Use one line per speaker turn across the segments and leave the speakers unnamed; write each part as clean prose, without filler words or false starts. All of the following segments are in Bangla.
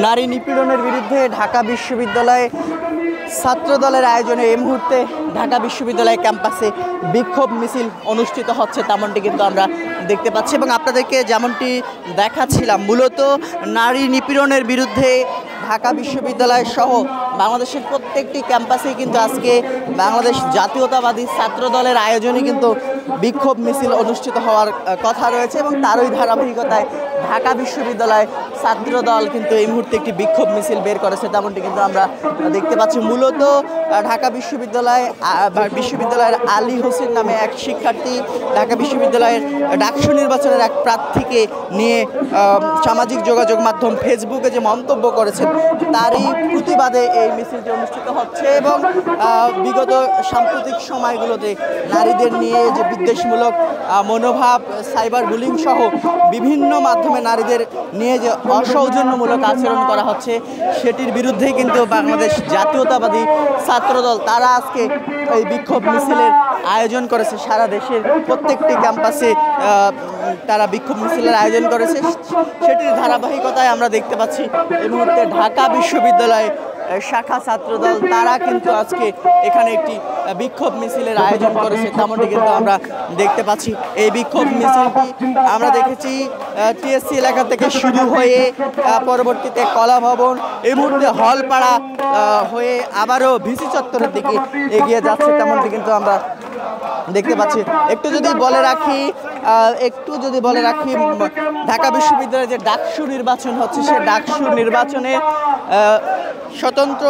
নারী নিপীড়নের বিরুদ্ধে ঢাকা বিশ্ববিদ্যালয়ে ছাত্র দলের আয়োজনে এই মুহূর্তে ঢাকা বিশ্ববিদ্যালয় ক্যাম্পাসে বিক্ষোভ মিছিল অনুষ্ঠিত হচ্ছে, তেমনটি কিন্তু আমরা দেখতে পাচ্ছি এবং আপনাদেরকে যেমনটি দেখাচ্ছিলাম, মূলত নারী নিপীড়নের বিরুদ্ধে ঢাকা বিশ্ববিদ্যালয় সহ বাংলাদেশের প্রত্যেকটি ক্যাম্পাসেই কিন্তু আজকে বাংলাদেশ জাতীয়তাবাদী ছাত্র দলের আয়োজনে কিন্তু বিক্ষোভ মিছিল অনুষ্ঠিত হওয়ার কথা রয়েছে এবং তারই ধারাবাহিকতায় ঢাকা বিশ্ববিদ্যালয় ছাত্র দল কিন্তু এই মুহূর্তে একটি বিক্ষোভ মিছিল বের করেছে, তেমনটি কিন্তু আমরা দেখতে পাচ্ছি। মূলত ঢাকা বিশ্ববিদ্যালয়ের আলী হোসেন নামে এক শিক্ষার্থী ঢাকা বিশ্ববিদ্যালয়ের ডাকসু নির্বাচনের এক প্রার্থীকে নিয়ে সামাজিক যোগাযোগ মাধ্যম ফেসবুকে যে মন্তব্য করেছেন তারই প্রতিবাদে এই মিছিলটি অনুষ্ঠিত হচ্ছে এবং বিগত সাম্প্রতিক সময়গুলোতে নারীদের নিয়ে যে বিদ্বেষমূলক মনোভাব, সাইবার বুলিং সহ বিভিন্ন মাধ্যমে নারীদের নিয়ে যে অসৌজন্যমূলক আচরণ করা হচ্ছে সেটির বিরুদ্ধেই কিন্তু বাংলাদেশ জাতীয়তাবাদী ছাত্রদল তারা আজকে এই বিক্ষোভ মিছিলের আয়োজন করেছে। সারা দেশের প্রত্যেকটি ক্যাম্পাসে তারা বিক্ষোভ মিছিলের আয়োজন করেছে, সেটির ধারাবাহিকতায় আমরা দেখতে পাচ্ছি এই মুহূর্তে ঢাকা বিশ্ববিদ্যালয়ে শাখা ছাত্রদল তারা কিন্তু আজকে এখানে একটি বিক্ষোভ মিছিলের আয়োজন করেছে, তেমনটি কিন্তু আমরা দেখতে পাচ্ছি। এই বিক্ষোভ মিছিলটি আমরা দেখেছি টিএসসি এলাকা থেকে শুরু হয়ে পরবর্তীতে কলা ভবন, এই মুহূর্তে হলপাড়া হয়ে আবারও ভিসি চত্বরের দিকে এগিয়ে যাচ্ছে, তেমনটি কিন্তু আমরা দেখতে পাচ্ছি। একটু যদি বলে রাখি ঢাকা বিশ্ববিদ্যালয়ে যে ডাকসু নির্বাচন হচ্ছে সে ডাকসু নির্বাচনে স্বতন্ত্র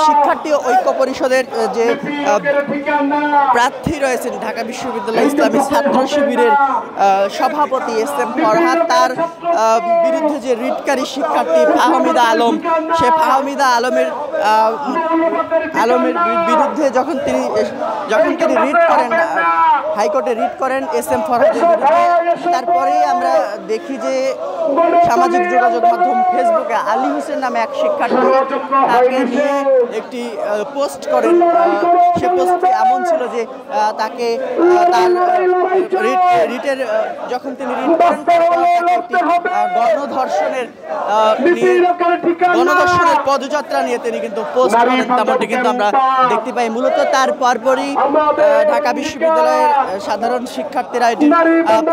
শিক্ষার্থী ঐক্য পরিষদের যে প্রার্থী রয়েছেন ঢাকা বিশ্ববিদ্যালয় ইসলামী ছাত্র শিবিরের সভাপতি এস.এম. ফরহাদ, তার বিরুদ্ধে যে রিটকারী শিক্ষার্থী ফাহমিদা আলম, সে ফাহমিদা আলমের বিরুদ্ধে যখন তিনি রিট করেন, হাইকোর্টে রিট করেন এস.এম. ফরহাদের বিরুদ্ধে, তারপরেই আমরা দেখি যে সামাজিক যোগাযোগ মাধ্যম ফেসবুকে আলী হোসেন নামে এক শিক্ষার্থী তাকে নিয়ে একটি পোস্ট করেন। সে পোস্টটি এমন ছিল যে তাকে তার রিটের যখন তিনি রিট করেন গণধর্ষণের পদযাত্রা নিয়ে তিনি কিন্তু পোস্ট করেন, তেমনটি কিন্তু আমরা দেখতে পাই। মূলত তার পরপরই ঢাকা বিশ্ববিদ্যালয়ের সাধারণ শিক্ষার্থীরা এটির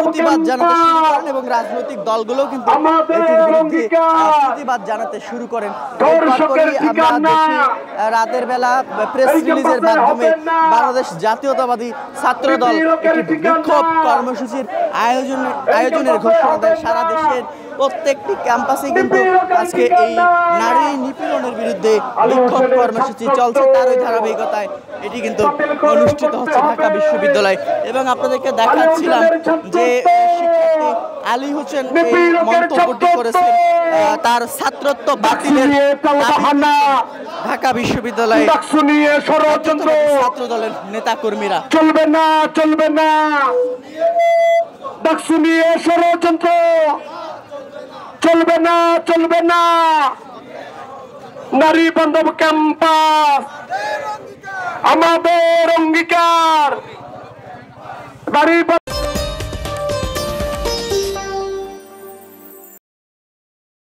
প্রতিবাদ জানাতে শুরু করেন এবং রাজনৈতিক দলগুলোও কিন্তু এটির বিরুদ্ধে প্রতিবাদ জানাতে শুরু করেন। তারপরেই আমরা দেখি রাতের বেলা প্রেস রিলিজের মাধ্যমে বাংলাদেশ জাতীয়তাবাদী ছাত্র দল একটি বিক্ষোভ কর্মসূচির আয়োজনের ঘোষণা দেয়। সারা দেশের প্রত্যেকটি ক্যাম্পাসে কিন্তু আজকে এই নারী নিপীড়নের বিরুদ্ধে বিক্ষোভ কর্মসূচি চলছে, তার ওই ধারাবাহিকতায় এটি কিন্তু অনুষ্ঠিত হচ্ছে ঢাকা বিশ্ববিদ্যালয়। এবং আপনাদেরকে দেখাচ্ছিলাম যে শিক্ষার্থী আলী হোসেন এই মন্তব্যটি করেছেন, তার ছাত্রত্ব বাতিলের ঢাকা বিশ্ববিদ্যালয়ে ছাত্র দলের নেতা কর্মীরা
চলবে না ডাকসু নিয়ে ষড়যন্ত্র চলবে না নারী বান্ধব ক্যাম্পাস আমাদের অঙ্গীকার। নারী